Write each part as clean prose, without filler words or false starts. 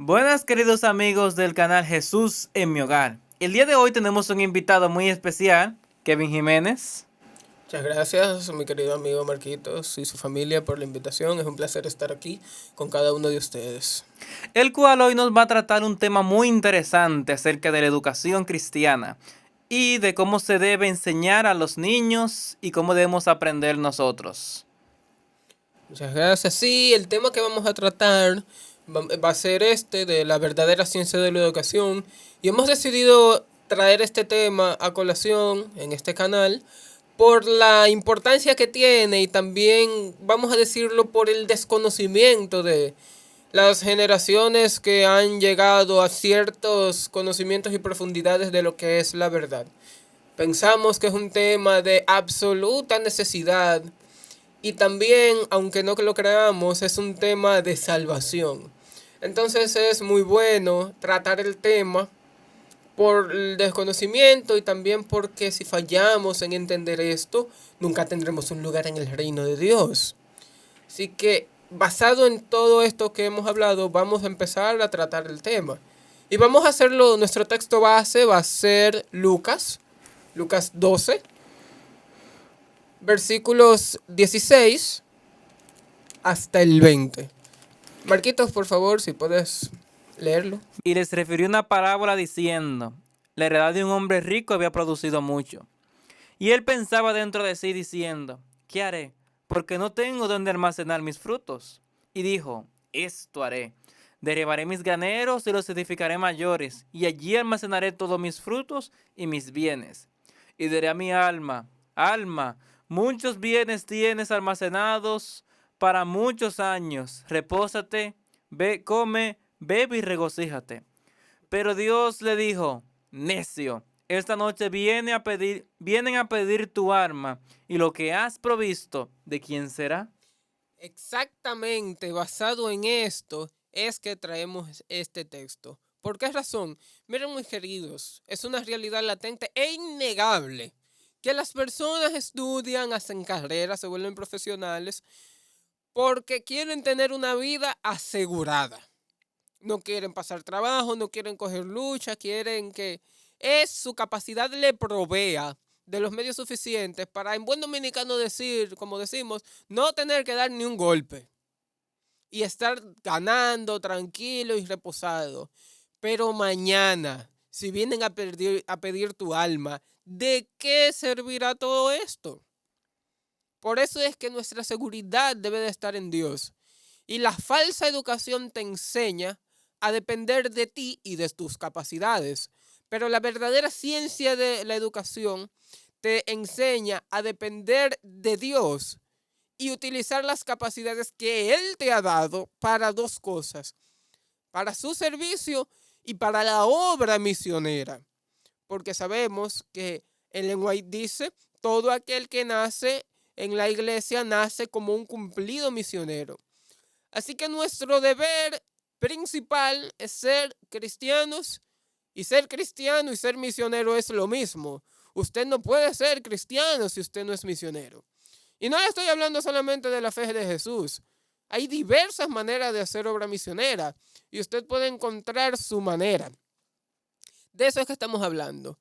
Buenas queridos amigos del canal Jesús en mi hogar. El día de hoy tenemos un invitado muy especial, Kevin Jiménez, Muchas gracias, mi querido amigo Marquitos y su familia por la invitación. Es un placer estar aquí con cada uno de ustedes. el cual hoy nos va a tratar un tema muy interesante acerca de la educación cristiana y de cómo se debe enseñar a los niños y cómo debemos aprender nosotros. Muchas gracias. Sí, el tema que vamos a tratar va a ser este de la verdadera ciencia de la educación. Y hemos decidido traer este tema a colación en este canal por la importancia que tiene y también, vamos a decirlo, por el desconocimiento de las generaciones que han llegado a ciertos conocimientos y profundidades de lo que es la verdad. Pensamos que es un tema de absoluta necesidad y también, aunque no lo creamos, es un tema de salvación. Entonces es muy bueno tratar el tema por el desconocimiento y también porque si fallamos en entender esto, nunca tendremos un lugar en el reino de Dios. Así que, basado en todo esto que hemos hablado, vamos a empezar a tratar el tema. Y vamos a hacerlo, nuestro texto base va a ser Lucas 12, versículos 16 hasta el 20. Marquitos, por favor, si puedes leerlo. Y les refirió una parábola diciendo, la heredad de un hombre rico había producido mucho. Y él pensaba dentro de sí diciendo, ¿qué haré? Porque no tengo donde almacenar mis frutos. Y dijo, esto haré. Derribaré mis graneros y los edificaré mayores, y allí almacenaré todos mis frutos y mis bienes. Y diré a mi alma, alma, muchos bienes tienes almacenados para muchos años. Repósate, ve, come, bebe y regocíjate. Pero Dios le dijo, necio, esta noche vienen a pedir tu arma, y lo que has provisto, ¿de quién será? Exactamente, basado en esto, es que traemos este texto. ¿Por qué razón? Miren, muy queridos, es una realidad latente e innegable que las personas estudian, hacen carreras, se vuelven profesionales, porque quieren tener una vida asegurada. No quieren pasar trabajo, no quieren coger lucha, quieren que su capacidad le provea de los medios suficientes para, en buen dominicano decir, como decimos, no tener que dar ni un golpe y estar ganando tranquilo y reposado. Pero mañana, si vienen a pedir tu alma, ¿de qué servirá todo esto? Por eso es que nuestra seguridad debe de estar en Dios. Y la falsa educación te enseña a depender de ti y de tus capacidades. Pero la verdadera ciencia de la educación te enseña a depender de Dios y utilizar las capacidades que Él te ha dado para dos cosas, para su servicio y para la obra misionera. Porque sabemos que Ellen White dice, todo aquel que nace en la iglesia nace como un cumplido misionero. Así que nuestro deber principal es ser cristianos, y ser cristiano y ser misionero es lo mismo. Usted no puede ser cristiano si usted no es misionero. Y no estoy hablando solamente de la fe de Jesús. Hay diversas maneras de hacer obra misionera y usted puede encontrar su manera. De eso es que estamos hablando.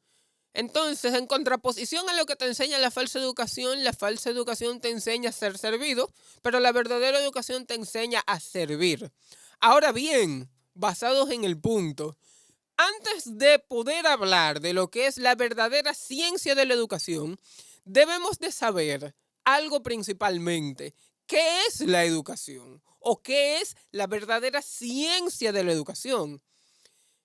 Entonces, en contraposición a lo que te enseña la falsa educación te enseña a ser servido, pero la verdadera educación te enseña a servir. Ahora bien, basados en el punto, antes de poder hablar de lo que es la verdadera ciencia de la educación, debemos de saber algo principalmente. ¿Qué es la educación? ¿O qué es la verdadera ciencia de la educación?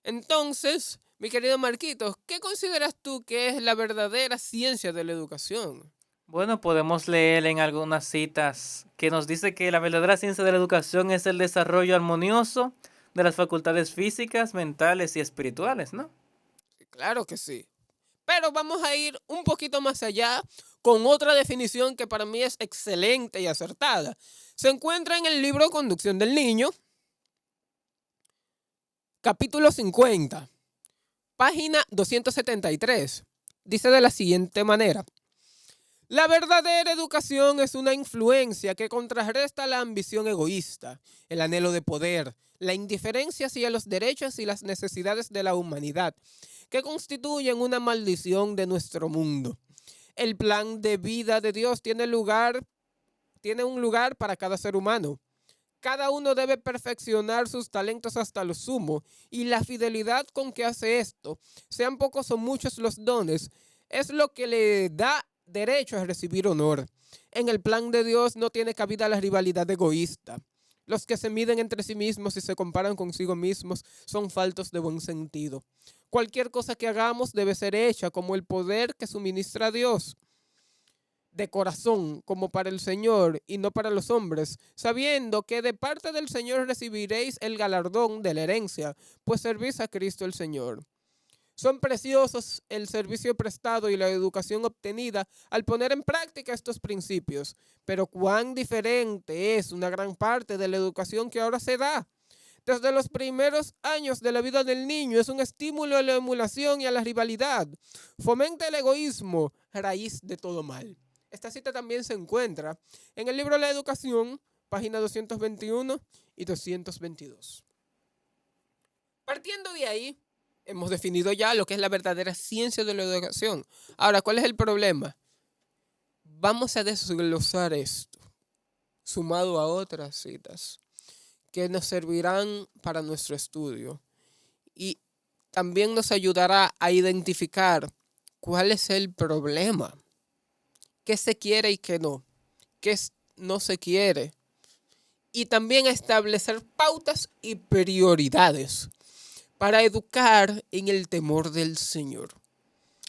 Entonces, mi querido Marquitos, ¿qué consideras tú que es la verdadera ciencia de la educación? Bueno, podemos leer en algunas citas que nos dice que la verdadera ciencia de la educación es el desarrollo armonioso de las facultades físicas, mentales y espirituales, ¿no? Claro que sí. Pero vamos a ir un poquito más allá con otra definición que para mí es excelente y acertada. Se encuentra en el libro Conducción del Niño, capítulo 50, página 273. Dice de la siguiente manera. La verdadera educación es una influencia que contrarresta la ambición egoísta, el anhelo de poder, la indiferencia hacia los derechos y las necesidades de la humanidad, que constituyen una maldición de nuestro mundo. El plan de vida de Dios tiene un lugar para cada ser humano. Cada uno debe perfeccionar sus talentos hasta lo sumo, y la fidelidad con que hace esto, sean pocos o muchos los dones, es lo que le da derecho a recibir honor. En el plan de Dios no tiene cabida la rivalidad egoísta. Los que se miden entre sí mismos y se comparan consigo mismos son faltos de buen sentido. Cualquier cosa que hagamos debe ser hecha como el poder que suministra Dios, de corazón, como para el Señor y no para los hombres, sabiendo que de parte del Señor recibiréis el galardón de la herencia, pues servís a Cristo el Señor. Son preciosos el servicio prestado y la educación obtenida al poner en práctica estos principios, pero cuán diferente es una gran parte de la educación que ahora se da. Desde los primeros años de la vida del niño es un estímulo a la emulación y a la rivalidad. Fomenta el egoísmo, raíz de todo mal. Esta cita también se encuentra en el libro La Educación, página 221 y 222. Partiendo de ahí, hemos definido ya lo que es la verdadera ciencia de la educación. Ahora, ¿cuál es el problema? Vamos a desglosar esto, sumado a otras citas, que nos servirán para nuestro estudio y también nos ayudará a identificar cuál es el problema, qué se quiere y qué no, qué no se quiere, y también a establecer pautas y prioridades para educar en el temor del Señor.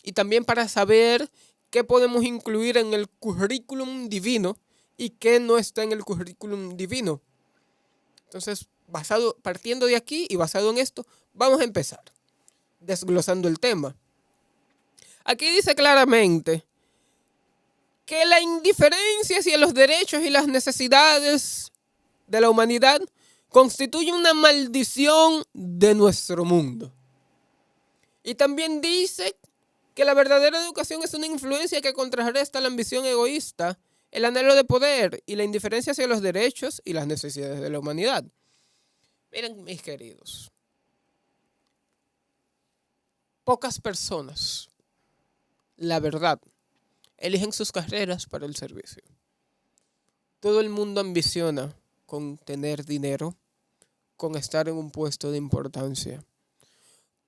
Y también para saber qué podemos incluir en el currículum divino y qué no está en el currículum divino. Entonces, partiendo de aquí y basado en esto, vamos a empezar desglosando el tema. Aquí dice claramente que la indiferencia hacia los derechos y las necesidades de la humanidad constituye una maldición de nuestro mundo. Y también dice que la verdadera educación es una influencia que contrarresta la ambición egoísta, el anhelo de poder y la indiferencia hacia los derechos y las necesidades de la humanidad. Miren, mis queridos, pocas personas, la verdad, eligen sus carreras para el servicio. Todo el mundo ambiciona con tener dinero, con estar en un puesto de importancia,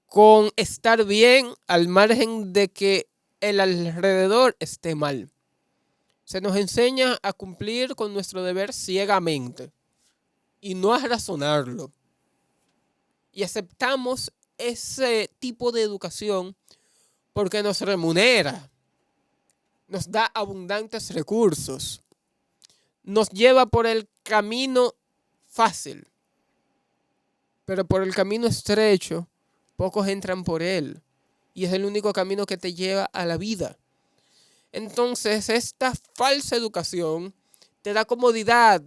con estar bien al margen de que el alrededor esté mal. Se nos enseña a cumplir con nuestro deber ciegamente y no a razonarlo. Y aceptamos ese tipo de educación porque nos remunera, nos da abundantes recursos, nos lleva por el camino fácil, pero por el camino estrecho, pocos entran por él. Y es el único camino que te lleva a la vida. Entonces, esta falsa educación te da comodidad,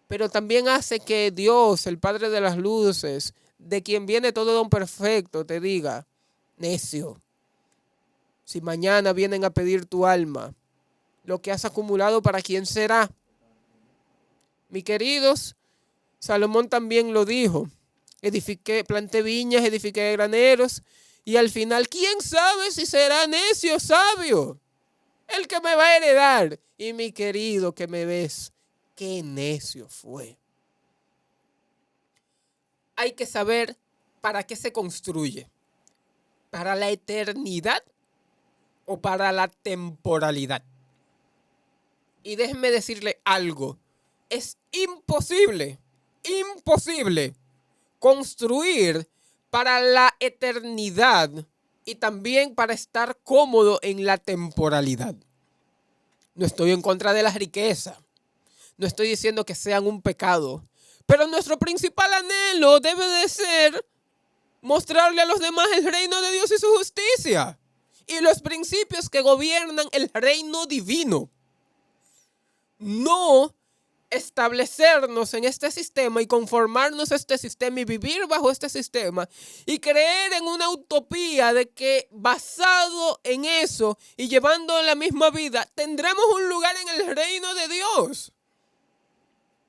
pero también hace que Dios, el Padre de las Luces, de quien viene todo don perfecto, te diga: necio, si mañana vienen a pedir tu alma, lo que has acumulado, ¿para quién será? Mis queridos, Salomón también lo dijo: planté viñas, edifiqué graneros, y al final, ¿quién sabe si será necio o sabio el que me va a heredar? Y mi querido que me ves, qué necio fue. Hay que saber para qué se construye. ¿Para la eternidad o para la temporalidad? Y déjenme decirle algo. Es imposible construir para la eternidad y también para estar cómodo en la temporalidad. No estoy en contra de la riqueza. No estoy diciendo que sean un pecado. Pero nuestro principal anhelo debe de ser mostrarle a los demás el reino de Dios y su justicia y los principios que gobiernan el reino divino. No establecernos en este sistema y conformarnos a este sistema y vivir bajo este sistema y creer en una utopía de que basado en eso y llevando la misma vida tendremos un lugar en el reino de Dios.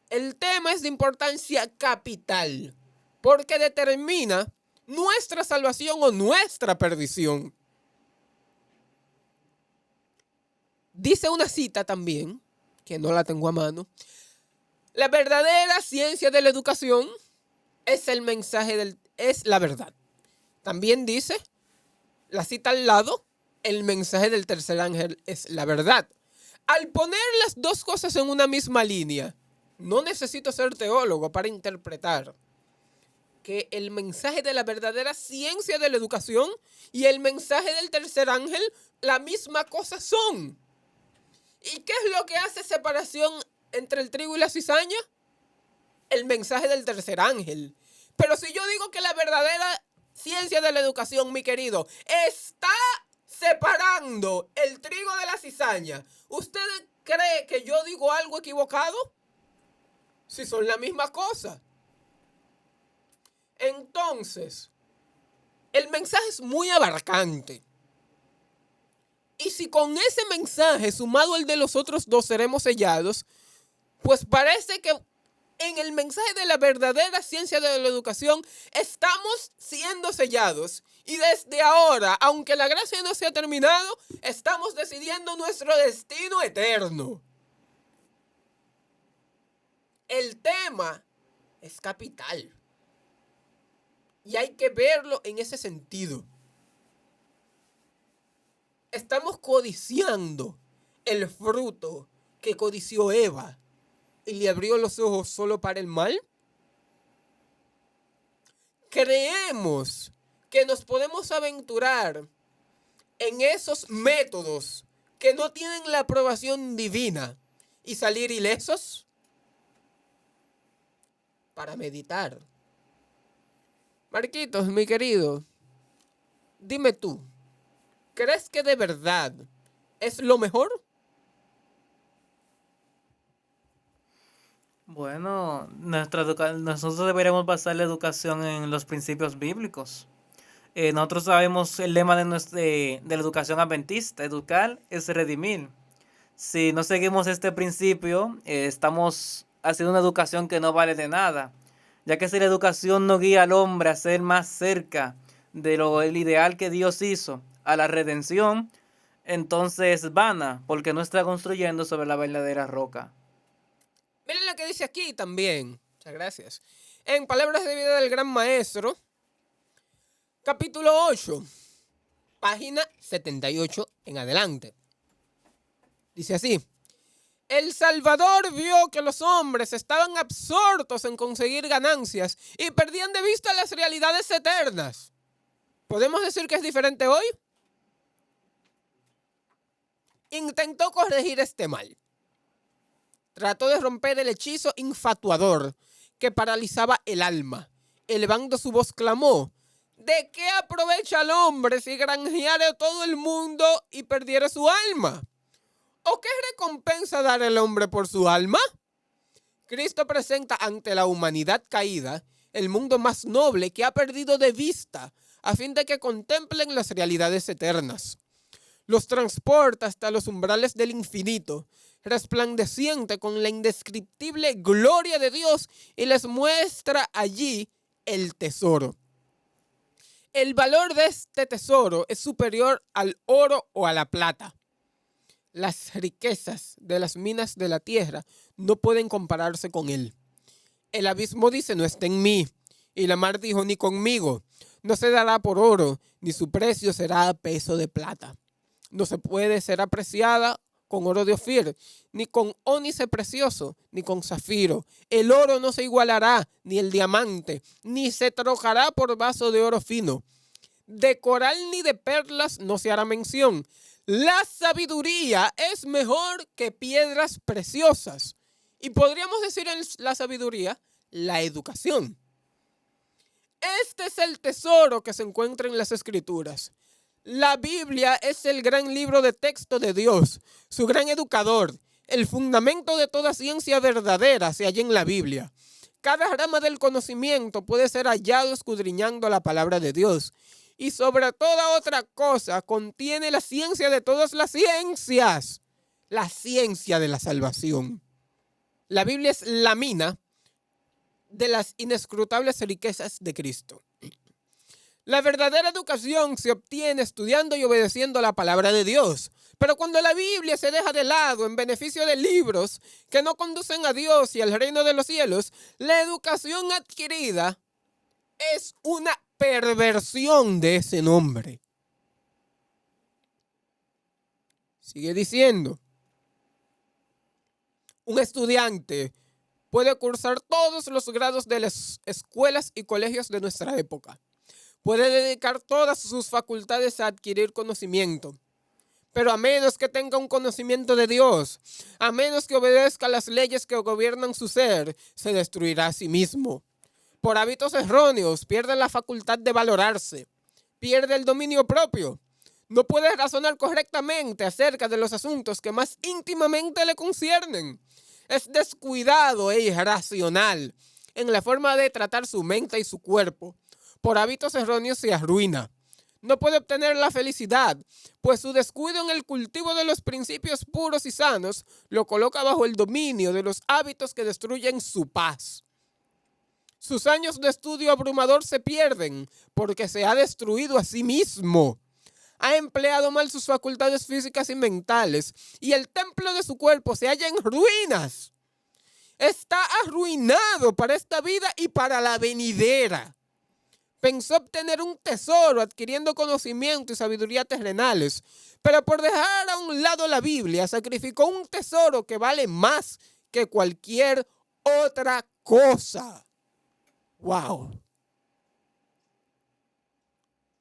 El tema es de importancia capital porque determina nuestra salvación o nuestra perdición. Dice una cita también, que no la tengo a mano: la verdadera ciencia de la educación es el mensaje es la verdad. También dice, la cita al lado, el mensaje del tercer ángel es la verdad. Al poner las dos cosas en una misma línea, no necesito ser teólogo para interpretar que el mensaje de la verdadera ciencia de la educación y el mensaje del tercer ángel la misma cosa son. ¿Y qué es lo que hace separación entre el trigo y la cizaña? El mensaje del tercer ángel. Pero si yo digo que la verdadera ciencia de la educación, mi querido, está separando el trigo de la cizaña, ¿usted cree que yo digo algo equivocado? Si son la misma cosa. Entonces, el mensaje es muy abarcante. Y si con ese mensaje, sumado al de los otros dos, seremos sellados, pues parece que en el mensaje de la verdadera ciencia de la educación estamos siendo sellados. Y desde ahora, aunque la gracia no se ha terminado, estamos decidiendo nuestro destino eterno. El tema es capital. Y hay que verlo en ese sentido. Estamos codiciando el fruto que codició Eva y le abrió los ojos solo para el mal. Creemos que nos podemos aventurar en esos métodos que no tienen la aprobación divina y salir ilesos. Para meditar. Marquitos, mi querido, dime tú, ¿crees que de verdad es lo mejor? Bueno, nosotros deberíamos basar la educación en los principios bíblicos. Nosotros sabemos el lema de la educación adventista: educar es redimir. Si no seguimos este principio, estamos haciendo una educación que no vale de nada, ya que si la educación no guía al hombre a ser más cerca de el ideal que Dios hizo, a la redención, entonces es vana, porque no está construyendo sobre la verdadera roca. Miren lo que dice aquí también. Muchas gracias. En Palabras de Vida del Gran Maestro, capítulo 8, página 78 en adelante. Dice así: el Salvador vio que los hombres estaban absortos en conseguir ganancias y perdían de vista las realidades eternas. ¿Podemos decir que es diferente hoy? Intentó corregir este mal. Trató de romper el hechizo infatuador que paralizaba el alma. Elevando su voz clamó: ¿de qué aprovecha el hombre si granjeara todo el mundo y perdiera su alma? ¿O qué recompensa dará el hombre por su alma? Cristo presenta ante la humanidad caída el mundo más noble que ha perdido de vista a fin de que contemplen las realidades eternas. Los transporta hasta los umbrales del infinito, resplandeciente con la indescriptible gloria de Dios, y les muestra allí el tesoro. El valor de este tesoro es superior al oro o a la plata. Las riquezas de las minas de la tierra no pueden compararse con él. El abismo dice: no está en mí. Y la mar dijo: ni conmigo. No se dará por oro, ni su precio será a peso de plata. No se puede ser apreciada con oro de Ofir, ni con ónice precioso, ni con zafiro. El oro no se igualará, ni el diamante, ni se trocará por vaso de oro fino. De coral ni de perlas no se hará mención. La sabiduría es mejor que piedras preciosas. Y podríamos decir en la sabiduría, la educación. Este es el tesoro que se encuentra en las Escrituras. La Biblia es el gran libro de texto de Dios, su gran educador, el fundamento de toda ciencia verdadera se halla en la Biblia. Cada rama del conocimiento puede ser hallado escudriñando la palabra de Dios. Y sobre toda otra cosa contiene la ciencia de todas las ciencias, la ciencia de la salvación. La Biblia es la mina de las inescrutables riquezas de Cristo. La verdadera educación se obtiene estudiando y obedeciendo la palabra de Dios. Pero cuando la Biblia se deja de lado en beneficio de libros que no conducen a Dios y al reino de los cielos, la educación adquirida es una perversión de ese nombre. Sigue diciendo, un estudiante puede cursar todos los grados de las escuelas y colegios de nuestra época. Puede dedicar todas sus facultades a adquirir conocimiento. Pero a menos que tenga un conocimiento de Dios, a menos que obedezca las leyes que gobiernan su ser, se destruirá a sí mismo. Por hábitos erróneos, pierde la facultad de valorarse, pierde el dominio propio. No puede razonar correctamente acerca de los asuntos que más íntimamente le conciernen. Es descuidado e irracional en la forma de tratar su mente y su cuerpo. Por hábitos erróneos se arruina. No puede obtener la felicidad, pues su descuido en el cultivo de los principios puros y sanos lo coloca bajo el dominio de los hábitos que destruyen su paz. Sus años de estudio abrumador se pierden porque se ha destruido a sí mismo. Ha empleado mal sus facultades físicas y mentales y el templo de su cuerpo se halla en ruinas. Está arruinado para esta vida y para la venidera. Pensó obtener un tesoro adquiriendo conocimiento y sabiduría terrenales, pero por dejar a un lado la Biblia, sacrificó un tesoro que vale más que cualquier otra cosa. ¡Wow!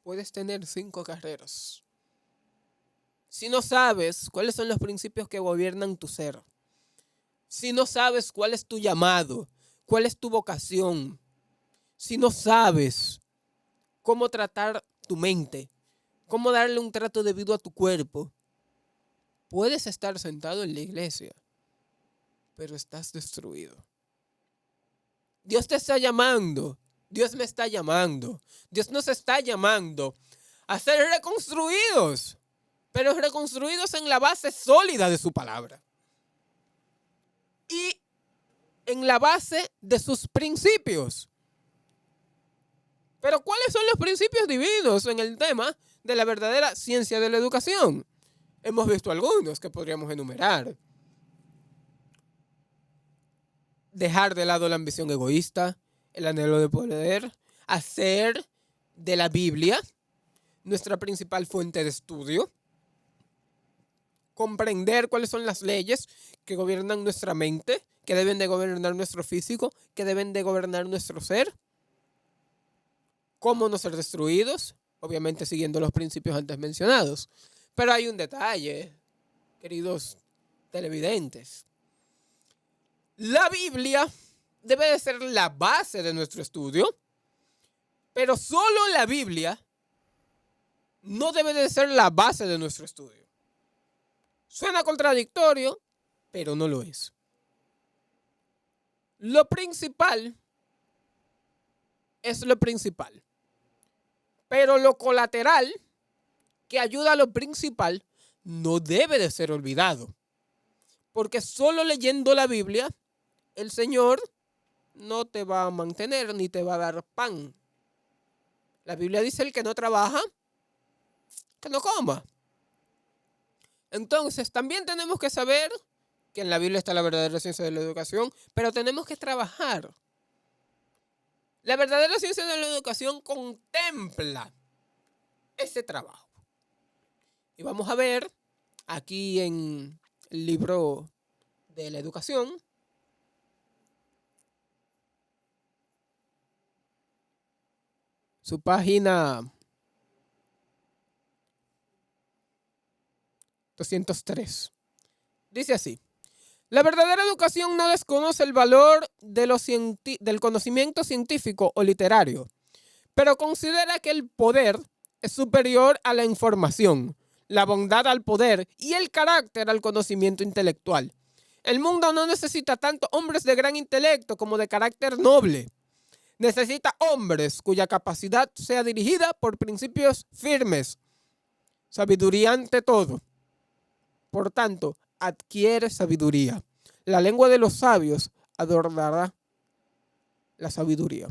Puedes tener 5 carreras. Si no sabes cuáles son los principios que gobiernan tu ser, si no sabes cuál es tu llamado, cuál es tu vocación, si no sabes cómo tratar tu mente, cómo darle un trato debido a tu cuerpo, puedes estar sentado en la iglesia, pero estás destruido. Dios te está llamando, Dios me está llamando, Dios nos está llamando a ser reconstruidos, pero reconstruidos en la base sólida de su palabra y en la base de sus principios. Pero ¿cuáles son los principios divinos en el tema de la verdadera ciencia de la educación? Hemos visto algunos que podríamos enumerar. Dejar de lado la ambición egoísta, el anhelo de poder, hacer de la Biblia nuestra principal fuente de estudio, comprender cuáles son las leyes que gobiernan nuestra mente, que deben de gobernar nuestro físico, que deben de gobernar nuestro ser. Cómo no ser destruidos, obviamente siguiendo los principios antes mencionados. Pero hay un detalle, queridos televidentes. La Biblia debe de ser la base de nuestro estudio, pero solo la Biblia no debe de ser la base de nuestro estudio. Suena contradictorio, pero no lo es. Lo principal es lo principal. Pero lo colateral, que ayuda a lo principal, no debe de ser olvidado. Porque solo leyendo la Biblia, el Señor no te va a mantener ni te va a dar pan. La Biblia dice: el que no trabaja, que no coma. Entonces, también tenemos que saber que en la Biblia está la verdadera ciencia de la educación, pero tenemos que trabajar. La verdadera ciencia de la educación contempla ese trabajo. Y vamos a ver aquí en el libro de la educación, su página 203. Dice así: la verdadera educación no desconoce el valor del conocimiento científico o literario, pero considera que el poder es superior a la información, la bondad al poder y el carácter al conocimiento intelectual. El mundo no necesita tanto hombres de gran intelecto como de carácter noble. Necesita hombres cuya capacidad sea dirigida por principios firmes. Sabiduría ante todo. Por tanto, adquiere sabiduría. La lengua de los sabios adornará la sabiduría.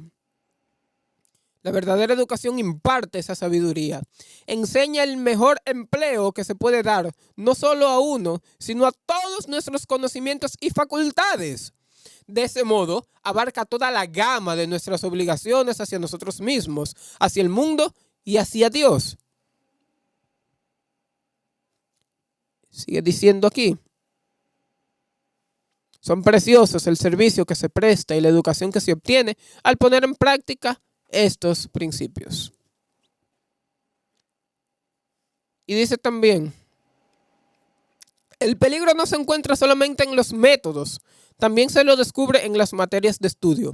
La verdadera educación imparte esa sabiduría. Enseña el mejor empleo que se puede dar, no solo a uno, sino a todos nuestros conocimientos y facultades. De ese modo, abarca toda la gama de nuestras obligaciones hacia nosotros mismos, hacia el mundo y hacia Dios. Sigue diciendo aquí. Son preciosos el servicio que se presta y la educación que se obtiene al poner en práctica estos principios. Y dice también, el peligro no se encuentra solamente en los métodos, también se lo descubre en las materias de estudio.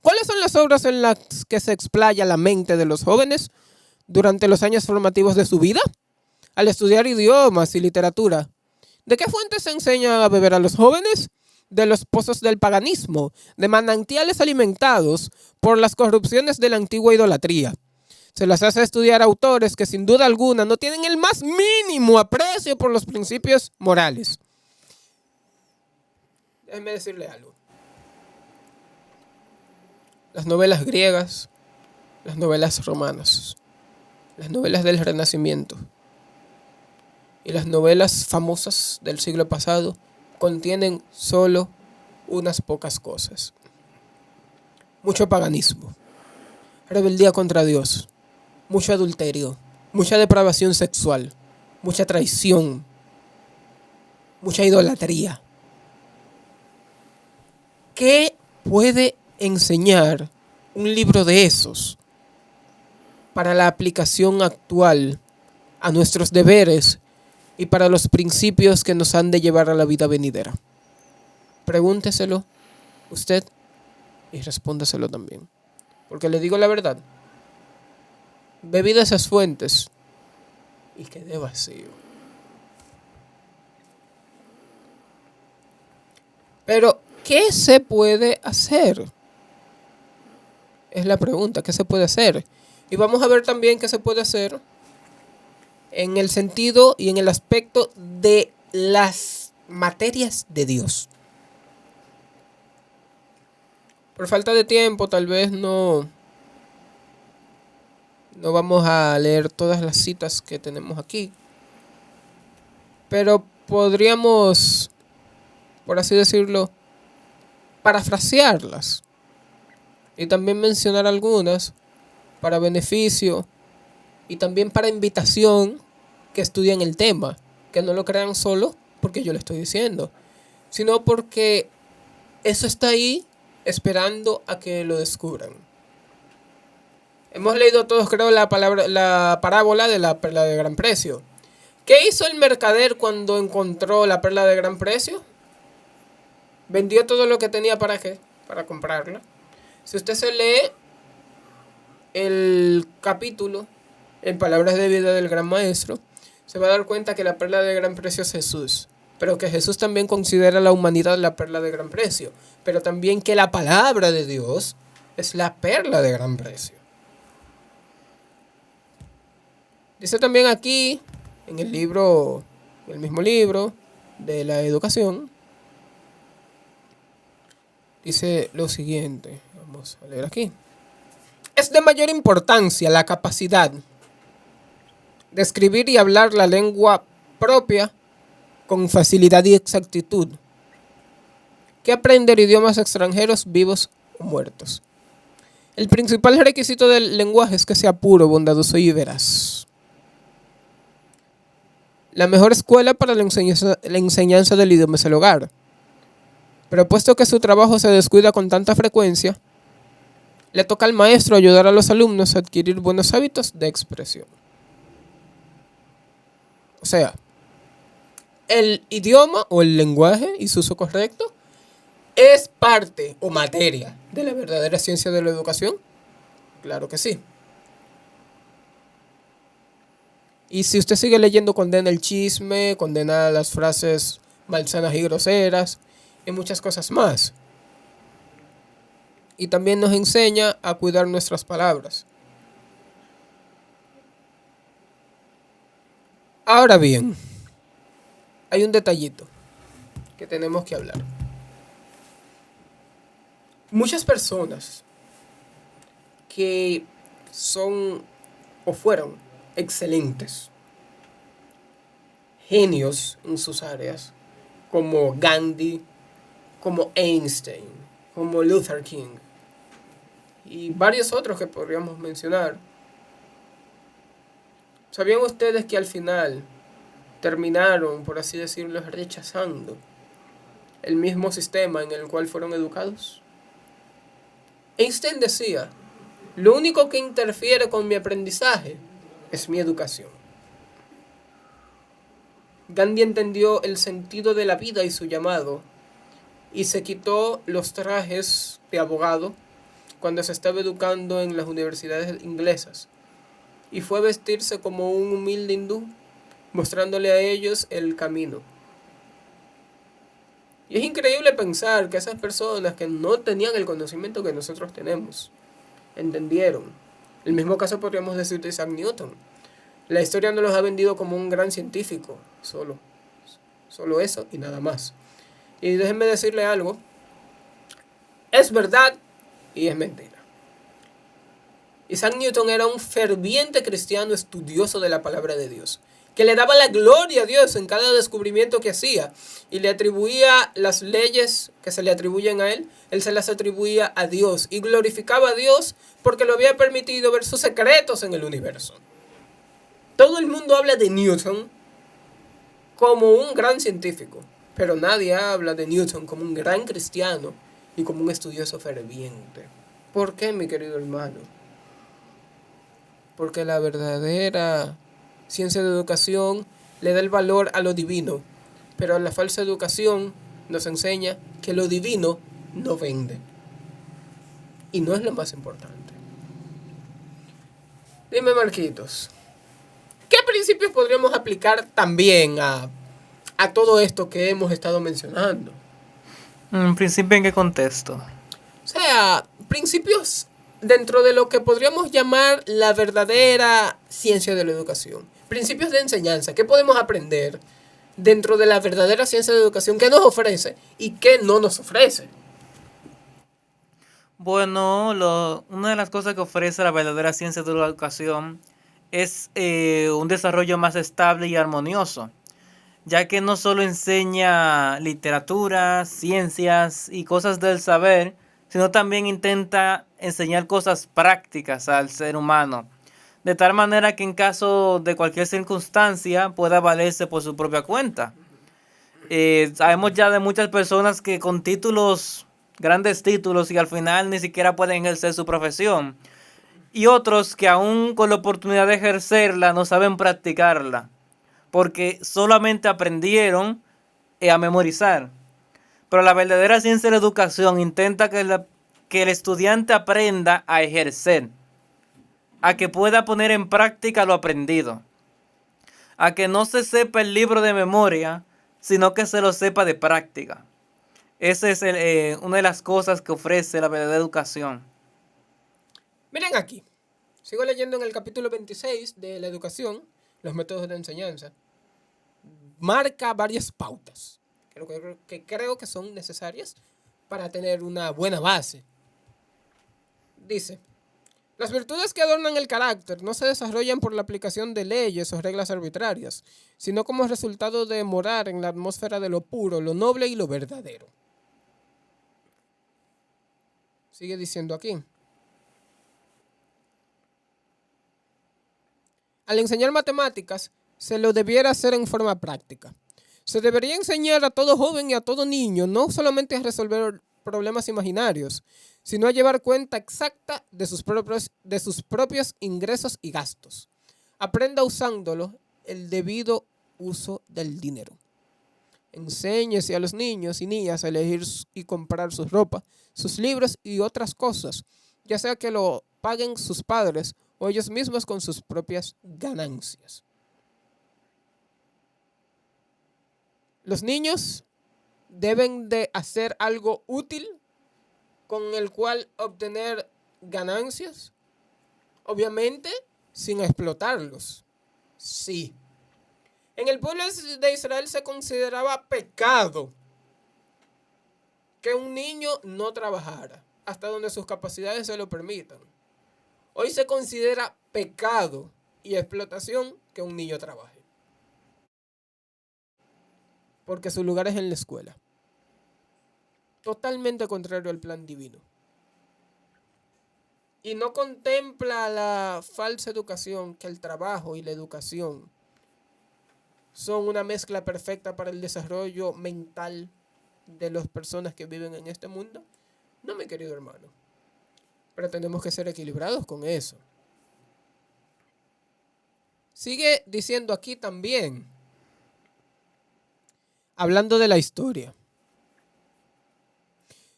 ¿Cuáles son las obras en las que se explaya la mente de los jóvenes durante los años formativos de su vida? Al estudiar idiomas y literatura, ¿de qué fuentes se enseña a beber a los jóvenes? De los pozos del paganismo, de manantiales alimentados por las corrupciones de la antigua idolatría. Se las hace estudiar autores que sin duda alguna no tienen el más mínimo aprecio por los principios morales. Déjenme decirle algo. Las novelas griegas, las novelas romanas, las novelas del Renacimiento y las novelas famosas del siglo pasado contienen solo unas pocas cosas. Mucho paganismo, rebeldía contra Dios, mucho adulterio, mucha depravación sexual, mucha traición, mucha idolatría. ¿Qué puede enseñar un libro de esos para la aplicación actual a nuestros deberes y para los principios que nos han de llevar a la vida venidera? Pregúnteselo usted y respóndaselo también. Porque le digo la verdad, bebí de esas fuentes y quedé vacío. Pero, ¿qué se puede hacer? Es la pregunta, ¿qué se puede hacer? Y vamos a ver también qué se puede hacer en el sentido y en el aspecto de las materias de Dios. Por falta de tiempo, tal vez no vamos a leer todas las citas que tenemos aquí. Pero podríamos, por así decirlo, parafrasearlas. Y también mencionar algunas para beneficio y también para invitación que estudien el tema. Que no lo crean solo porque yo le estoy diciendo, sino porque eso está ahí esperando a que lo descubran. Hemos leído todos, creo, la parábola de la perla de gran precio. ¿Qué hizo el mercader cuando encontró la perla de gran precio? Vendió todo lo que tenía. ¿Para qué? Para comprarla. Si usted se lee el capítulo en Palabras de Vida del Gran Maestro, se va a dar cuenta que la perla de gran precio es Jesús. Pero que Jesús también considera a la humanidad la perla de gran precio. Pero también que la palabra de Dios es la perla de gran precio. Dice también aquí, en el mismo libro de la educación, dice lo siguiente. Vamos a leer aquí. Es de mayor importancia la capacidad de escribir y hablar la lengua propia con facilidad y exactitud que aprender idiomas extranjeros vivos o muertos. El principal requisito del lenguaje es que sea puro, bondadoso y veraz. La mejor escuela para la enseñanza del idioma es el hogar. Pero puesto que su trabajo se descuida con tanta frecuencia, le toca al maestro ayudar a los alumnos a adquirir buenos hábitos de expresión. O sea, el idioma o el lenguaje y su uso correcto es parte o materia de la verdadera ciencia de la educación. Claro que sí. Y si usted sigue leyendo, condena el chisme, condena las frases malsanas y groseras, y muchas cosas más. Y también nos enseña a cuidar nuestras palabras. Ahora bien, hay un detallito que tenemos que hablar. Muchas personas que son o fueron excelentes, genios en sus áreas, como Gandhi, como Einstein, como Luther King y varios otros que podríamos mencionar. ¿Sabían ustedes que al final terminaron, por así decirlo, rechazando el mismo sistema en el cual fueron educados? Einstein decía, lo único que interfiere con mi aprendizaje es mi educación. Gandhi entendió el sentido de la vida y su llamado, y se quitó los trajes de abogado cuando se estaba educando en las universidades inglesas, y fue a vestirse como un humilde hindú, mostrándole a ellos el camino. Y es increíble pensar que esas personas que no tenían el conocimiento que nosotros tenemos, entendieron. El mismo caso podríamos decir de Isaac Newton. La historia nos los ha vendido como un gran científico, solo eso y nada más. Y déjenme decirle algo, es verdad y es mentira. Isaac Newton era un ferviente cristiano estudioso de la palabra de Dios, que le daba la gloria a Dios en cada descubrimiento que hacía y le atribuía las leyes que se le atribuyen a él se las atribuía a Dios y glorificaba a Dios porque lo había permitido ver sus secretos en el universo. Todo el mundo habla de Newton como un gran científico, pero nadie habla de Newton como un gran cristiano y como un estudioso ferviente. ¿Por qué, mi querido hermano? Porque la verdadera ciencia de educación le da el valor a lo divino, pero la falsa educación nos enseña que lo divino no vende. Y no es lo más importante. Dime, Marquitos, ¿qué principios podríamos aplicar también a todo esto que hemos estado mencionando? ¿En principio en qué contexto? O sea, principios dentro de lo que podríamos llamar la verdadera ciencia de la educación. Principios de enseñanza. ¿Qué podemos aprender dentro de la verdadera ciencia de educación? ¿Qué nos ofrece y qué no nos ofrece? Bueno, una de las cosas que ofrece la verdadera ciencia de la educación es un desarrollo más estable y armonioso, ya que no solo enseña literatura, ciencias y cosas del saber, sino también intenta enseñar cosas prácticas al ser humano, de tal manera que en caso de cualquier circunstancia pueda valerse por su propia cuenta. Sabemos ya de muchas personas que con títulos, grandes títulos, y al final ni siquiera pueden ejercer su profesión. Y otros que aún con la oportunidad de ejercerla no saben practicarla, porque solamente aprendieron a memorizar. Pero la verdadera ciencia de la educación intenta que el estudiante aprenda a ejercer, a que pueda poner en práctica lo aprendido, a que no se sepa el libro de memoria, sino que se lo sepa de práctica. Esa es una de las cosas que ofrece la verdadera educación. Miren aquí. Sigo leyendo en el capítulo 26 de la educación, los métodos de enseñanza. Marca varias pautas que creo que son necesarias para tener una buena base. Dice, las virtudes que adornan el carácter no se desarrollan por la aplicación de leyes o reglas arbitrarias, sino como resultado de morar en la atmósfera de lo puro, lo noble y lo verdadero. Sigue diciendo aquí. Al enseñar matemáticas, se lo debiera hacer en forma práctica. Se debería enseñar a todo joven y a todo niño no solamente a resolver problemas imaginarios, sino a llevar cuenta exacta de sus propios ingresos y gastos. Aprenda usándolo el debido uso del dinero. Enséñese a los niños y niñas a elegir y comprar su ropa, sus libros y otras cosas, ya sea que lo paguen sus padres o ellos mismos con sus propias ganancias. Los niños deben de hacer algo útil con el cual obtener ganancias, obviamente sin explotarlos. Sí. En el pueblo de Israel se consideraba pecado que un niño no trabajara, hasta donde sus capacidades se lo permitan. Hoy se considera pecado y explotación que un niño trabaje, porque su lugar es en la escuela. Totalmente contrario al plan divino. Y no contempla la falsa educación, que el trabajo y la educación son una mezcla perfecta para el desarrollo mental de las personas que viven en este mundo. No, mi querido hermano. Pero tenemos que ser equilibrados con eso. Sigue diciendo aquí también, hablando de la historia.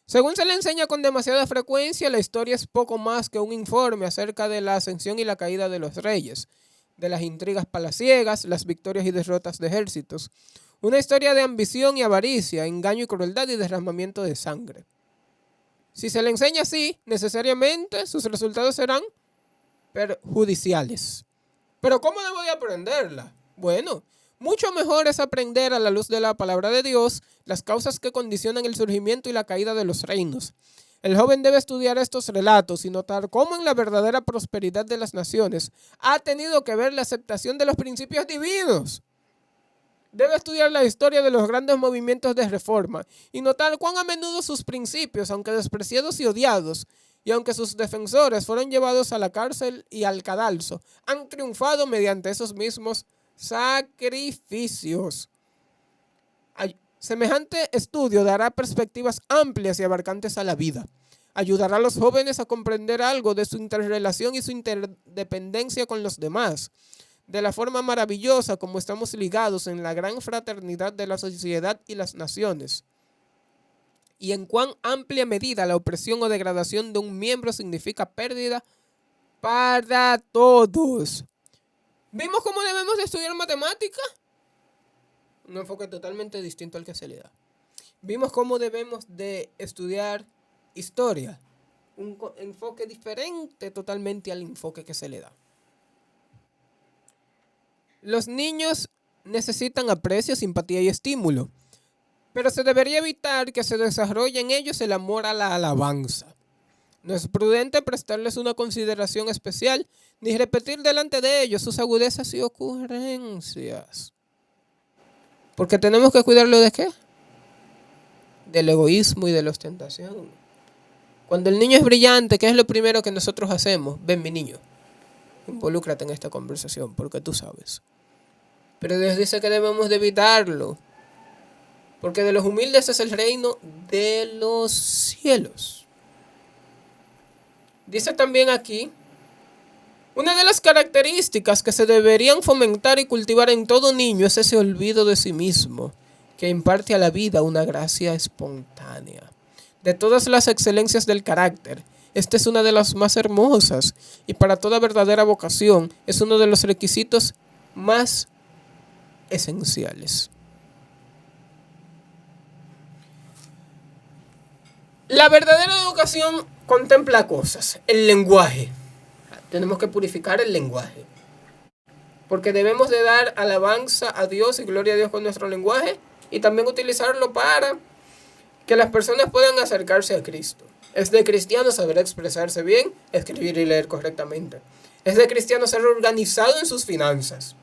Según se le enseña con demasiada frecuencia, la historia es poco más que un informe acerca de la ascensión y la caída de los reyes, de las intrigas palaciegas, las victorias y derrotas de ejércitos. Una historia de ambición y avaricia, engaño y crueldad y derramamiento de sangre. Si se le enseña así, necesariamente sus resultados serán perjudiciales. ¿Pero cómo debo de aprenderla? Bueno, mucho mejor es aprender a la luz de la palabra de Dios las causas que condicionan el surgimiento y la caída de los reinos. El joven debe estudiar estos relatos y notar cómo en la verdadera prosperidad de las naciones ha tenido que ver la aceptación de los principios divinos. Debe estudiar la historia de los grandes movimientos de reforma y notar cuán a menudo sus principios, aunque despreciados y odiados, y aunque sus defensores fueron llevados a la cárcel y al cadalso, han triunfado mediante esos mismos sacrificios. Semejante estudio dará perspectivas amplias y abarcantes a la vida. Ayudará a los jóvenes a comprender algo de su interrelación y su interdependencia con los demás, de la forma maravillosa como estamos ligados en la gran fraternidad de la sociedad y las naciones, y en cuán amplia medida la opresión o degradación de un miembro significa pérdida para todos. ¿Vimos cómo debemos de estudiar matemática? Un enfoque totalmente distinto al que se le da. Vimos cómo debemos de estudiar historia. Un enfoque diferente totalmente al enfoque que se le da. Los niños necesitan aprecio, simpatía y estímulo, pero se debería evitar que se desarrolle en ellos el amor a la alabanza. No es prudente prestarles una consideración especial, ni repetir delante de ellos sus agudezas y ocurrencias. Porque tenemos que cuidarlo ¿de qué? Del egoísmo y de la ostentación. Cuando el niño es brillante, ¿qué es lo primero que nosotros hacemos? Ven, mi niño, involúcrate en esta conversación, porque tú sabes. Pero Dios dice que debemos de evitarlo, porque de los humildes es el reino de los cielos. Dice también aquí, una de las características que se deberían fomentar y cultivar en todo niño es ese olvido de sí mismo, que imparte a la vida una gracia espontánea. De todas las excelencias del carácter, esta es una de las más hermosas, y para toda verdadera vocación es uno de los requisitos más esenciales. La verdadera educación contempla cosas. El lenguaje. Tenemos que purificar el lenguaje, porque debemos de dar alabanza a Dios y gloria a Dios con nuestro lenguaje, y también utilizarlo para que las personas puedan acercarse a Cristo. Es de cristiano saber expresarse bien, escribir y leer correctamente. Es de cristiano ser organizado en sus finanzas.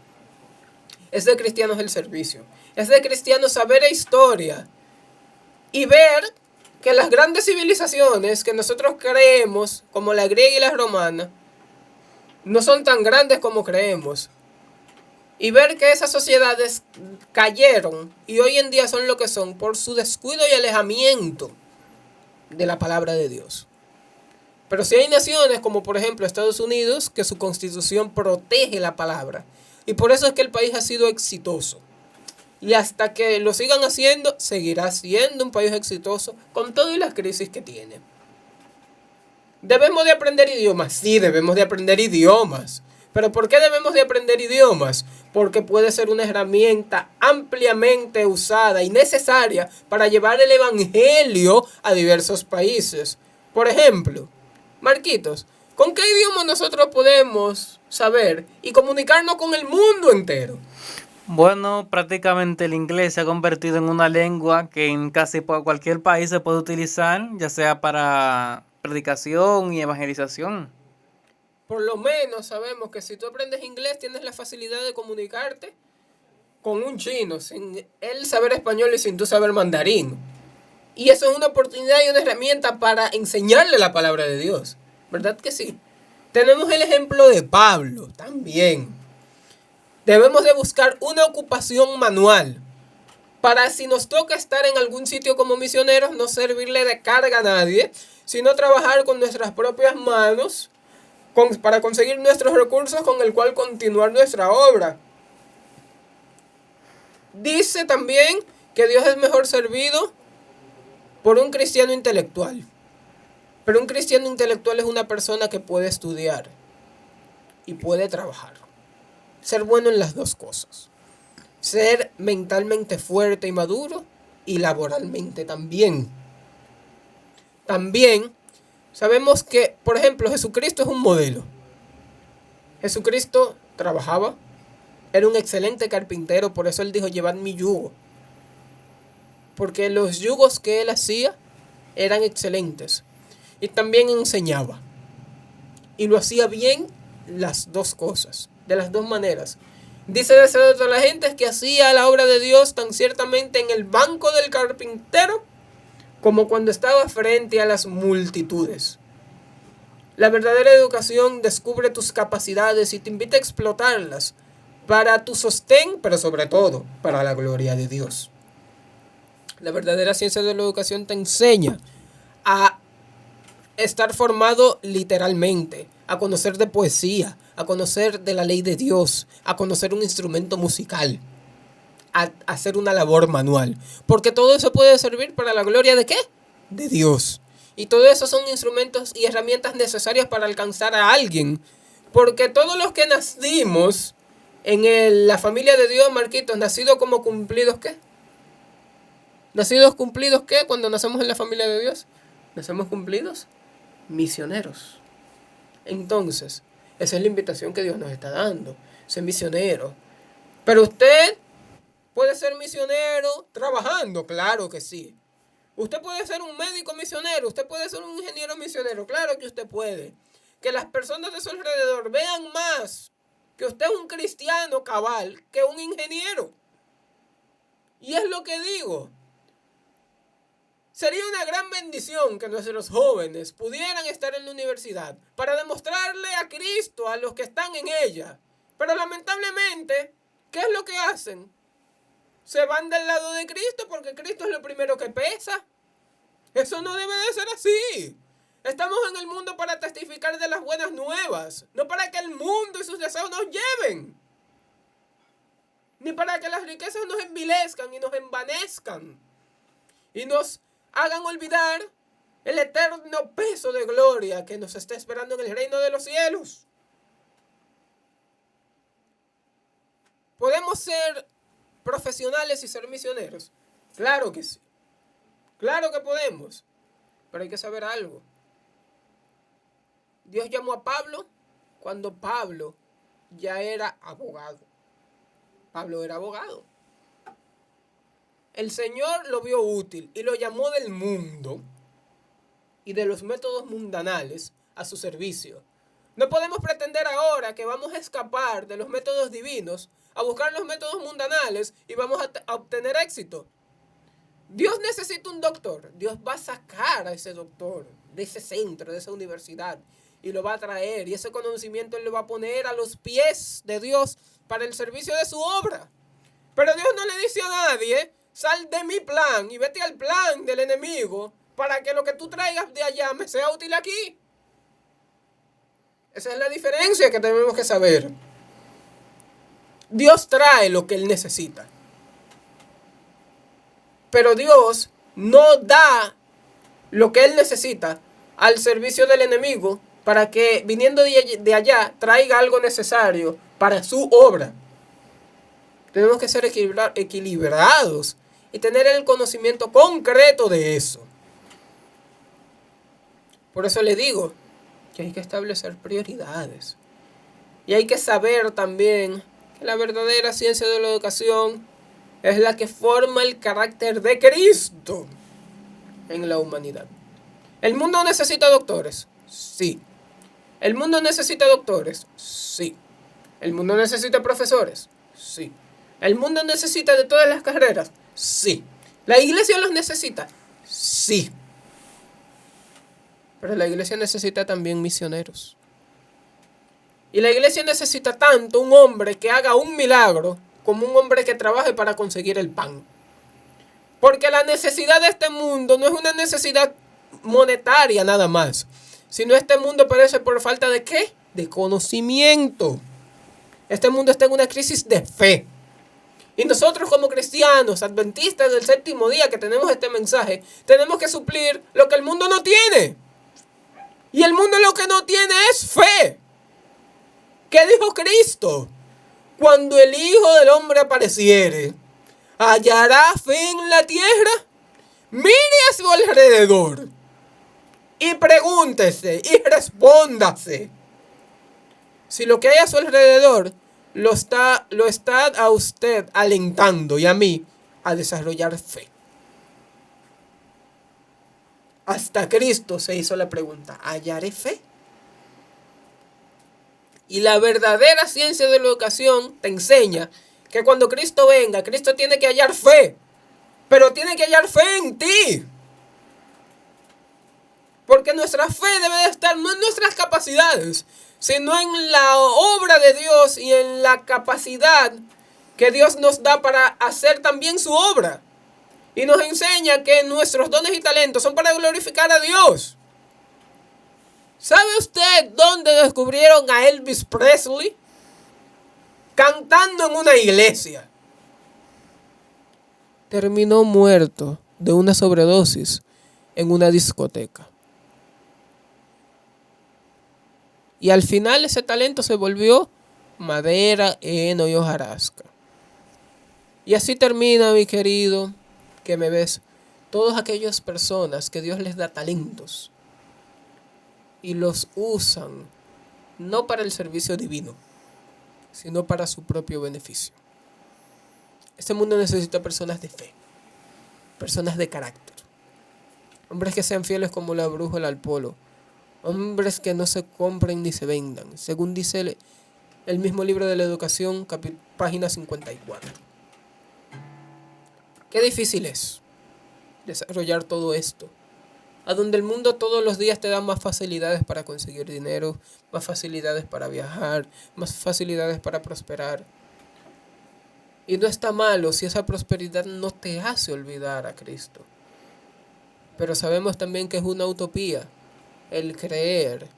Es de cristianos el servicio. Es de cristianos saber historia y ver que las grandes civilizaciones que nosotros creemos, como la griega y la romana, no son tan grandes como creemos. Y ver que esas sociedades cayeron y hoy en día son lo que son por su descuido y alejamiento de la palabra de Dios. Pero si hay naciones como por ejemplo Estados Unidos, que su constitución protege la palabra. Y por eso es que el país ha sido exitoso. Y hasta que lo sigan haciendo, seguirá siendo un país exitoso con todas las crisis que tiene. ¿Debemos de aprender idiomas? Sí, debemos de aprender idiomas. ¿Pero por qué debemos de aprender idiomas? Porque puede ser una herramienta ampliamente usada y necesaria para llevar el evangelio a diversos países. Por ejemplo, Marquitos, ¿con qué idioma nosotros podemos saber y comunicarnos con el mundo entero? Bueno, prácticamente el inglés se ha convertido en una lengua que en casi cualquier país se puede utilizar, ya sea para predicación y evangelización. Por lo menos sabemos que si tú aprendes inglés tienes la facilidad de comunicarte con un chino sin él saber español y sin tú saber mandarín. Y eso es una oportunidad y una herramienta para enseñarle la palabra de Dios. ¿Verdad que sí? Tenemos el ejemplo de Pablo también. Debemos de buscar una ocupación manual para si nos toca estar en algún sitio como misioneros, no servirle de carga a nadie, sino trabajar con nuestras propias manos para conseguir nuestros recursos con el cual continuar nuestra obra. Dice también que Dios es mejor servido por un cristiano intelectual. Pero un cristiano intelectual es una persona que puede estudiar y puede trabajar. Ser bueno en las dos cosas. Ser mentalmente fuerte y maduro y laboralmente también. También sabemos que, por ejemplo, Jesucristo es un modelo. Jesucristo trabajaba, era un excelente carpintero, por eso él dijo, llevad mi yugo. Porque los yugos que él hacía eran excelentes. Y también enseñaba. Y lo hacía bien las dos cosas, de las dos maneras. Dice de toda la gente que hacía la obra de Dios tan ciertamente en el banco del carpintero como cuando estaba frente a las multitudes. La verdadera educación descubre tus capacidades y te invita a explotarlas para tu sostén, pero sobre todo para la gloria de Dios. La verdadera ciencia de la educación te enseña a estar formado literalmente, a conocer de poesía, a conocer de la ley de Dios, a conocer un instrumento musical, a hacer una labor manual. Porque todo eso puede servir para la gloria ¿de qué? De Dios. Y todo eso son instrumentos y herramientas necesarias para alcanzar a alguien. Porque todos los que nacimos en la familia de Dios, Marquitos, nacidos como cumplidos ¿qué? ¿Nacidos cumplidos qué? Cuando nacemos en la familia de Dios. ¿Nacemos cumplidos? Misioneros. Entonces, esa es la invitación que Dios nos está dando. Ser misionero. Pero usted puede ser misionero trabajando, claro que sí. Usted puede ser un médico misionero, usted puede ser un ingeniero misionero, claro que usted puede. Que las personas de su alrededor vean más que usted es un cristiano cabal que un ingeniero. Y es lo que digo. Sería una gran bendición que nuestros jóvenes pudieran estar en la universidad para demostrarle a Cristo a los que están en ella. Pero lamentablemente, ¿qué es lo que hacen? Se van del lado de Cristo porque Cristo es lo primero que pesa. Eso no debe de ser así. Estamos en el mundo para testificar de las buenas nuevas, no para que el mundo y sus deseos nos lleven, ni para que las riquezas nos envilezcan y nos envanezcan y nos hagan olvidar el eterno peso de gloria que nos está esperando en el reino de los cielos. ¿Podemos ser profesionales y ser misioneros? Claro que sí. Claro que podemos. Pero hay que saber algo. Dios llamó a Pablo cuando Pablo ya era abogado. Pablo era abogado. El Señor lo vio útil y lo llamó del mundo y de los métodos mundanales a su servicio. No podemos pretender ahora que vamos a escapar de los métodos divinos, a buscar los métodos mundanales y vamos a obtener éxito. Dios necesita un doctor. Dios va a sacar a ese doctor de ese centro, de esa universidad, y lo va a traer. Y ese conocimiento Él lo va a poner a los pies de Dios para el servicio de su obra. Pero Dios no le dice a nadie, sal de mi plan y vete al plan del enemigo para que lo que tú traigas de allá me sea útil aquí. Esa es la diferencia que tenemos que saber. Dios trae lo que Él necesita. Pero Dios no da lo que Él necesita al servicio del enemigo para que viniendo de allá traiga algo necesario para su obra. Tenemos que ser equilibrados y tener el conocimiento concreto de eso. Por eso le digo que hay que establecer prioridades. Y hay que saber también que la verdadera ciencia de la educación es la que forma el carácter de Cristo en la humanidad. ¿El mundo necesita doctores? Sí. ¿El mundo necesita doctores? Sí. ¿El mundo necesita profesores? Sí. ¿El mundo necesita de todas las carreras? Sí. ¿La iglesia los necesita? Sí. Pero la iglesia necesita también misioneros. Y la iglesia necesita tanto un hombre que haga un milagro como un hombre que trabaje para conseguir el pan. Porque la necesidad de este mundo no es una necesidad monetaria nada más, sino este mundo perece por falta de ¿qué? De conocimiento. Este mundo está en una crisis de fe. Y nosotros como cristianos, adventistas del séptimo día que tenemos este mensaje, tenemos que suplir lo que el mundo no tiene. Y el mundo lo que no tiene es fe. ¿Qué dijo Cristo? Cuando el Hijo del Hombre apareciere, ¿hallará fe en la tierra? Mire a su alrededor y pregúntese y respóndase si lo que hay a su alrededor lo está a usted alentando y a mí a desarrollar fe. Hasta Cristo se hizo la pregunta, ¿hallaré fe? Y la verdadera ciencia de la educación te enseña que cuando Cristo venga, Cristo tiene que hallar fe, pero tiene que hallar fe en ti. Porque nuestra fe debe de estar no en nuestras capacidades, sino en la obra de Dios y en la capacidad que Dios nos da para hacer también su obra. Y nos enseña que nuestros dones y talentos son para glorificar a Dios. ¿Sabe usted dónde descubrieron a Elvis Presley? Cantando en una iglesia. Terminó muerto de una sobredosis en una discoteca. Y al final ese talento se volvió madera, heno y hojarasca. Y así termina, mi querido, que me ves, todas aquellas personas que Dios les da talentos y los usan no para el servicio divino, sino para su propio beneficio. Este mundo necesita personas de fe, personas de carácter, hombres que sean fieles como la brújula al polo, hombres que no se compren ni se vendan, según dice el mismo libro de la educación, página 54. Qué difícil es desarrollar todo esto, a donde el mundo todos los días te da más facilidades para conseguir dinero, más facilidades para viajar, más facilidades para prosperar. Y no está malo si esa prosperidad no te hace olvidar a Cristo. Pero sabemos también que es una utopía el creer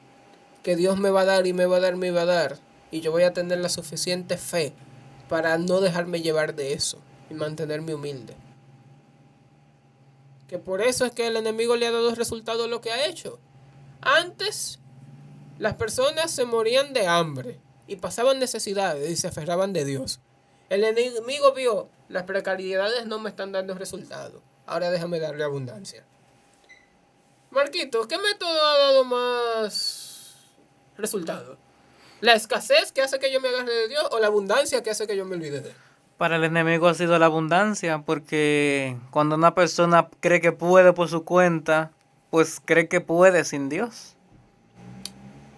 que Dios me va a dar y me va a dar, me va a dar, y yo voy a tener la suficiente fe para no dejarme llevar de eso y mantenerme humilde. Que por eso es que el enemigo le ha dado resultado lo que ha hecho. Antes, las personas se morían de hambre y pasaban necesidades y se aferraban de Dios. El enemigo vio, las precariedades no me están dando resultado. Ahora déjame darle abundancia. Marquito, ¿qué método ha dado más resultado? ¿La escasez que hace que yo me agarre de Dios o la abundancia que hace que yo me olvide de Él? Para el enemigo ha sido la abundancia, porque cuando una persona cree que puede por su cuenta, pues cree que puede sin Dios.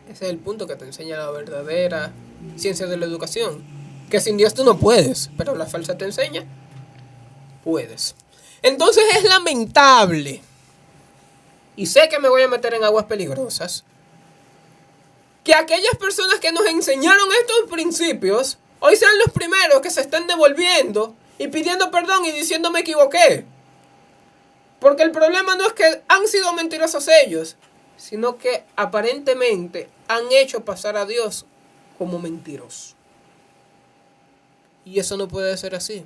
Ese es el punto que te enseña la verdadera ciencia de la educación. Que sin Dios tú no puedes, pero la falsa te enseña, puedes. Entonces es lamentable, y sé que me voy a meter en aguas peligrosas, que aquellas personas que nos enseñaron estos principios hoy sean los primeros que se estén devolviendo y pidiendo perdón y diciendo me equivoqué. Porque el problema no es que han sido mentirosos ellos, sino que aparentemente han hecho pasar a Dios como mentiroso. Y eso no puede ser así.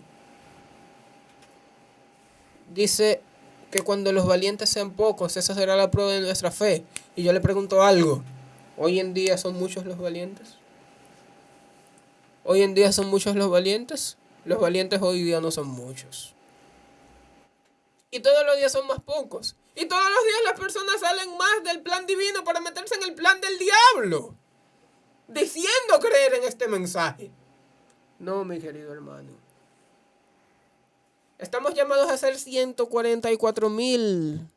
Dice que cuando los valientes sean pocos, esa será la prueba de nuestra fe. Y yo le pregunto algo. Hoy en día son muchos los valientes. Hoy en día son muchos los valientes. Los valientes hoy día no son muchos. Y todos los días son más pocos. Y todos los días las personas salen más del plan divino para meterse en el plan del diablo, diciendo creer en este mensaje. No, mi querido hermano. Estamos llamados a ser 144,000.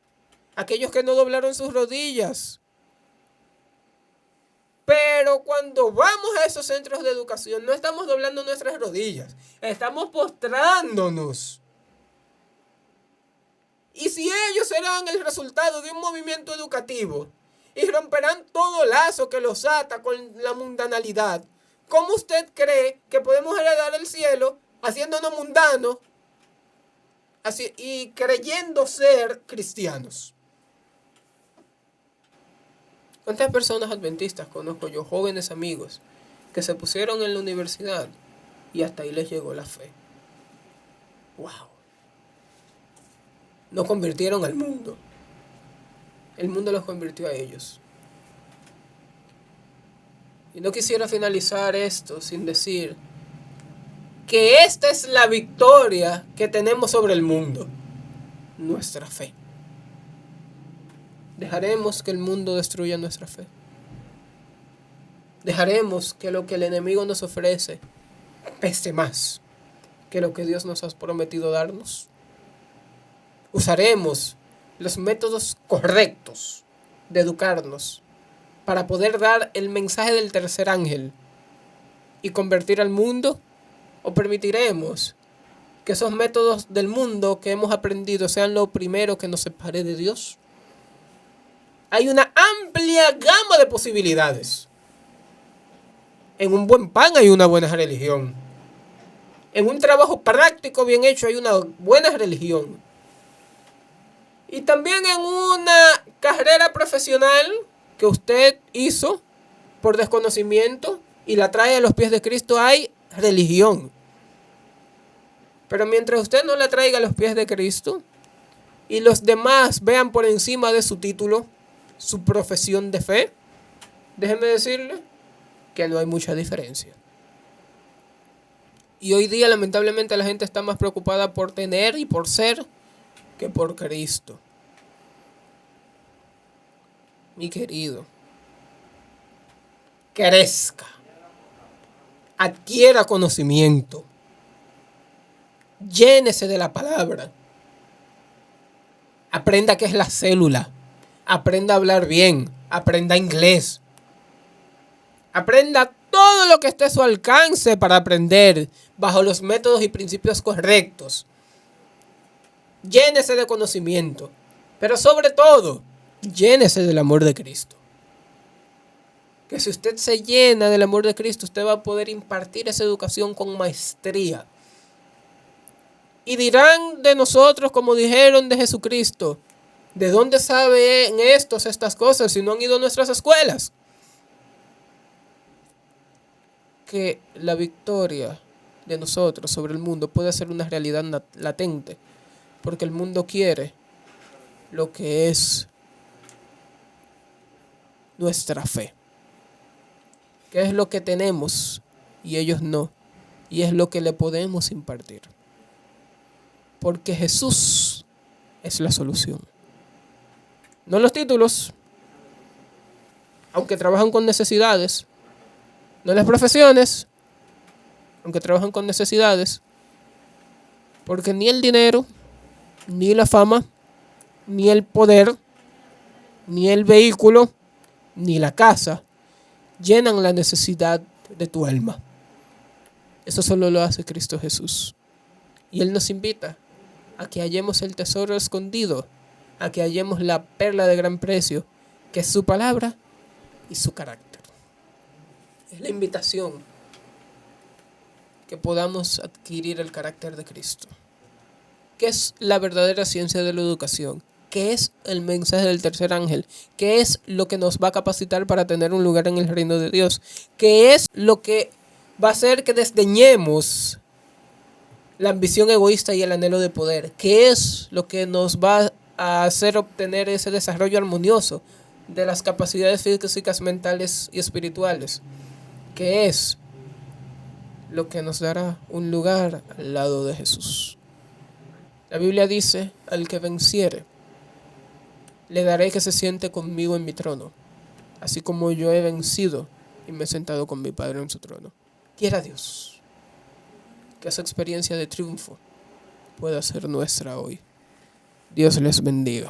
Aquellos que no doblaron sus rodillas. Pero cuando vamos a esos centros de educación, no estamos doblando nuestras rodillas. Estamos postrándonos. Y si ellos serán el resultado de un movimiento educativo y romperán todo lazo que los ata con la mundanalidad, ¿cómo usted cree que podemos heredar el cielo haciéndonos mundanos y creyendo ser cristianos? ¿Cuántas personas adventistas conozco yo, jóvenes amigos, que se pusieron en la universidad y hasta ahí les llegó la fe? ¡Wow! No convirtieron al mundo. El mundo los convirtió a ellos. Y no quisiera finalizar esto sin decir que esta es la victoria que tenemos sobre el mundo. Nuestra fe. ¿Dejaremos que el mundo destruya nuestra fe? ¿Dejaremos que lo que el enemigo nos ofrece pese más que lo que Dios nos ha prometido darnos? Usaremos los métodos correctos de educarnos para poder dar el mensaje del tercer ángel y convertir al mundo, o permitiremos que esos métodos del mundo que hemos aprendido sean lo primero que nos separe de Dios. Hay una amplia gama de posibilidades. En un buen pan hay una buena religión. En un trabajo práctico bien hecho hay una buena religión. Y también en una carrera profesional que usted hizo por desconocimiento y la trae a los pies de Cristo hay religión. Pero mientras usted no la traiga a los pies de Cristo y los demás vean por encima de su título su profesión de fe, déjeme decirle que no hay mucha diferencia. Y hoy día lamentablemente la gente está más preocupada por tener y por ser que por Cristo. Mi querido, crezca, adquiera conocimiento, llénese de la palabra, aprenda qué es la célula, aprenda a hablar bien, aprenda inglés, aprenda todo lo que esté a su alcance para aprender bajo los métodos y principios correctos. Llénese de conocimiento, pero sobre todo, llénese del amor de Cristo. Que si usted se llena del amor de Cristo, usted va a poder impartir esa educación con maestría. Y dirán de nosotros, como dijeron de Jesucristo, ¿de dónde saben estas cosas si no han ido a nuestras escuelas? Que la victoria de nosotros sobre el mundo puede ser una realidad latente, porque el mundo quiere lo que es nuestra fe, que es lo que tenemos y ellos no, y es lo que le podemos impartir, porque Jesús es la solución, no los títulos, aunque trabajan con necesidades, no las profesiones, aunque trabajan con necesidades, porque ni el dinero, ni la fama, ni el poder, ni el vehículo, ni la casa llenan la necesidad de tu alma. Eso solo lo hace Cristo Jesús. Y Él nos invita a que hallemos el tesoro escondido, a que hallemos la perla de gran precio, que es su palabra y su carácter. Es la invitación que podamos adquirir el carácter de Cristo. ¿Qué es la verdadera ciencia de la educación? ¿Qué es el mensaje del tercer ángel? ¿Qué es lo que nos va a capacitar para tener un lugar en el reino de Dios? ¿Qué es lo que va a hacer que desdeñemos la ambición egoísta y el anhelo de poder? ¿Qué es lo que nos va a hacer obtener ese desarrollo armonioso de las capacidades físicas, mentales y espirituales, que es lo que nos dará un lugar al lado de Jesús. La Biblia dice, al que venciere, le daré que se siente conmigo en mi trono, así como yo he vencido y me he sentado con mi Padre en su trono. Quiera Dios que esa experiencia de triunfo pueda ser nuestra hoy. Dios les bendiga.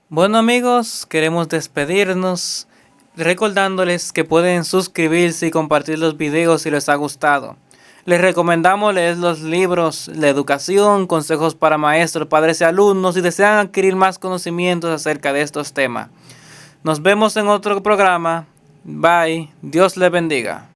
Bueno amigos, queremos despedirnos recordándoles que pueden suscribirse y compartir los videos si les ha gustado. Les recomendamos leer los libros La Educación, Consejos para Maestros, Padres y Alumnos si desean adquirir más conocimientos acerca de estos temas. Nos vemos en otro programa. Bye. Dios les bendiga.